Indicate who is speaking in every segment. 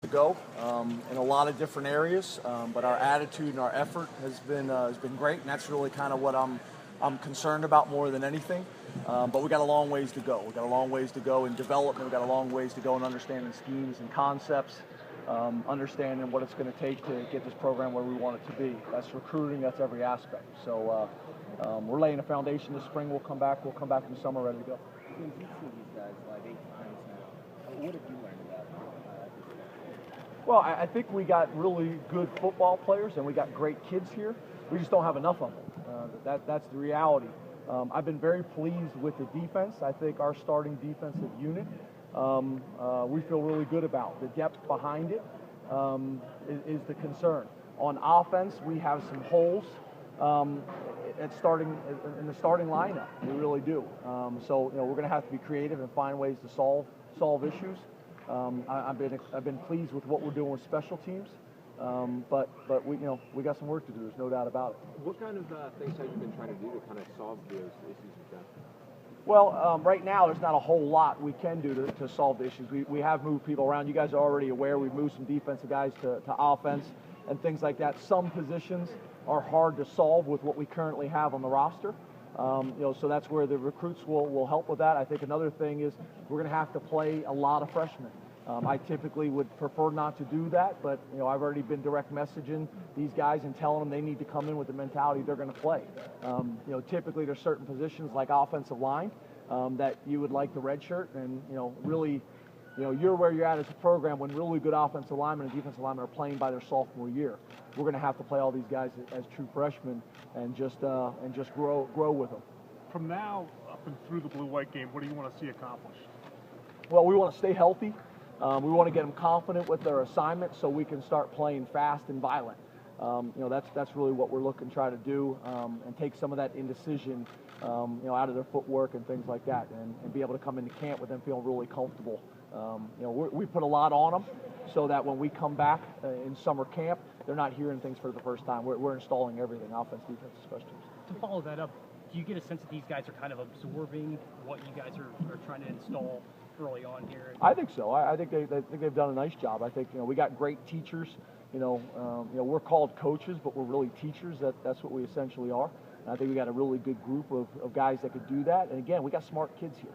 Speaker 1: go in a lot of different areas, but our attitude and our effort has been great, and that's really kind of what I'm concerned about more than anything. But we got a long ways to go. We got a long ways to go in development. We got a long ways to go in understanding schemes and concepts, understanding what it's going to take to get this program where we want it to be. That's recruiting. That's every aspect. So we're laying a foundation this spring. We'll come back in the summer ready to go.
Speaker 2: You've seen these guys like 8 times now. What have you learned about them?
Speaker 1: Well, I think we got really good football players and we got great kids here. We just don't have enough of them. That's the reality. I've been very pleased with the defense. I think our starting defensive unit, we feel really good about. The depth behind it is the concern. On offense, we have some holes in the starting lineup. We really do. So we're going to have to be creative and find ways to solve issues. I've been pleased with what we're doing with special teams. But we got some work to do. There's no doubt about it.
Speaker 3: What kind of things have you been trying to do to kind of solve those issues with that?
Speaker 1: Well, right now there's not a whole lot we can do to solve the issues. We have moved people around. You guys are already aware. We've moved some defensive guys to offense and things like that. Some positions are hard to solve with what we currently have on the roster. So that's where the recruits will help with that. I think another thing is we're going to have to play a lot of freshmen. I typically would prefer not to do that, but I've already been direct messaging these guys and telling them they need to come in with the mentality they're going to play. Typically there's certain positions like offensive line that you would like to redshirt, and really, you're where you're at as a program when really good offensive linemen and defensive linemen are playing by their sophomore year. We're going to have to play all these guys as true freshmen and just grow with them.
Speaker 4: From now up and through the blue-white game, what do you want to see accomplished?
Speaker 1: Well, we want to stay healthy. We want to get them confident with their assignment so we can start playing fast and violent. That's really what we're looking to try to do, and take some of that indecision, out of their footwork and things like that, and be able to come into camp with them feeling really comfortable. We put a lot on them so that when we come back in summer camp, they're not hearing things for the first time. We're installing everything, offense, defense, special teams.
Speaker 5: To follow that up, do you get a sense that these guys are kind of absorbing what you guys are trying to install early on here?
Speaker 1: I think so. I think they've done a nice job. I think we got great teachers. We're called coaches, but we're really teachers. That's what we essentially are. And I think we got a really good group of guys that could do that. And again, we got smart kids here.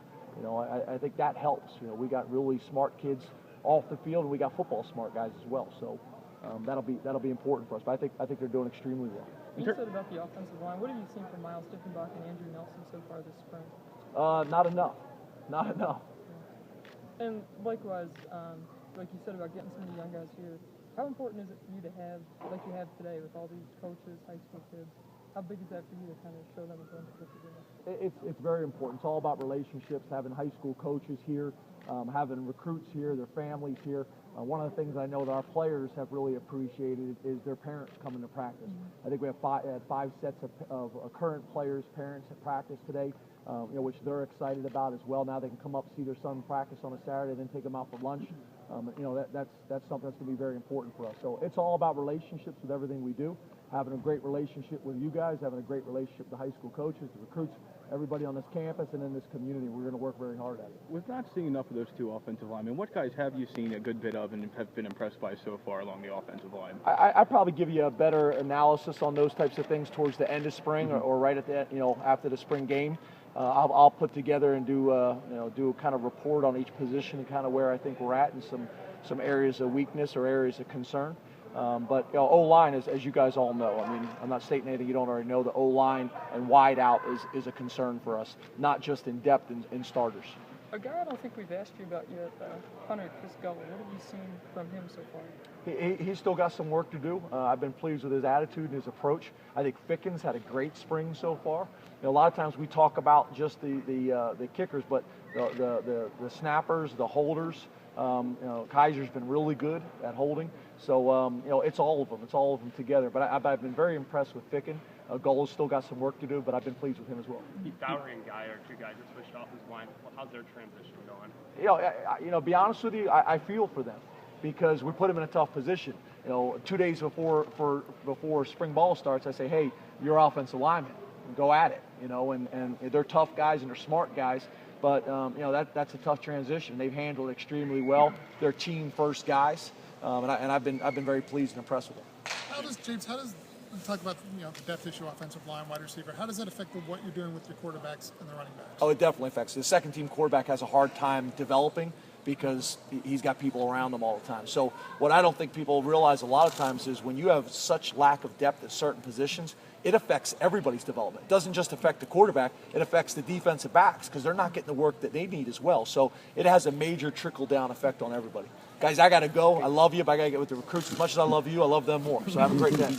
Speaker 1: I think that helps. We got really smart kids off the field, and we got football smart guys as well. So that'll be important for us. But I think they're doing extremely well.
Speaker 6: You said about the offensive line. What have you seen from Miles Diffenbach and Andrew Nelson so far this spring?
Speaker 1: Not enough. Not enough.
Speaker 6: And likewise, like you said about getting some of the young guys here, how important is it for you to have, like you have today with all these coaches, high school kids? How big is that for you to kind of show them a glimpse of what you're doing?
Speaker 1: It's very important. It's all about relationships, having high school coaches here, having recruits here, their families here. One of the things I know that our players have really appreciated is their parents coming to practice. I think we have five sets of current players' parents at practice today, which they're excited about as well. Now they can come up, see their son practice on a Saturday, then take them out for lunch. That's something that's going to be very important for us. So it's all about relationships with everything we do. Having a great relationship with you guys, having a great relationship with the high school coaches, the recruits, everybody on this campus and in this community. We're going to work very hard at it.
Speaker 7: With not seeing enough of those two offensive linemen, what guys have you seen a good bit of and have been impressed by so far along the offensive line?
Speaker 1: I probably give you a better analysis on those types of things towards the end of spring, or right at the after the spring game. I'll put together and do a kind of report on each position and kind of where I think we're at and some areas of weakness or areas of concern. But O-line, as you guys all know, I mean, I'm not stating anything you don't already know. The O-line and wide out is a concern for us, not just in depth in starters.
Speaker 6: A guy I don't think we've asked you about yet, Hunter Kisgully. What have you seen from him so far?
Speaker 1: He's still got some work to do. I've been pleased with his attitude and his approach. I think Fickens had a great spring so far. A lot of times we talk about just the kickers, but the snappers, the holders. Kaiser's been really good at holding. So it's all of them. It's all of them together. But I've been very impressed with Ficken. Goal's still got some work to do, but I've been pleased with him as well.
Speaker 8: Dowry and Guy are two guys that switched off his line. How's their transition going?
Speaker 1: Be honest with you, I feel for them because we put them in a tough position. 2 days before spring ball starts, I say, hey, you're offensive linemen, go at it. And they're tough guys and they're smart guys. But that's a tough transition. They've handled it extremely well. They're team first guys. and I've been very pleased and impressed with him.
Speaker 9: How does you talk about the depth issue, offensive line, wide receiver? How does that affect what you're doing with your quarterbacks and the running backs?
Speaker 1: Oh, it definitely affects. The second team quarterback has a hard time developing because he's got people around him all the time. So what I don't think people realize a lot of times is when you have such lack of depth at certain positions, it affects everybody's development. It doesn't just affect the quarterback, it affects the defensive backs because they're not getting the work that they need as well. So it has a major trickle-down effect on everybody. Guys, I got to go. I love you, but I got to get with the recruits. As much as I love you, I love them more. So have a great day.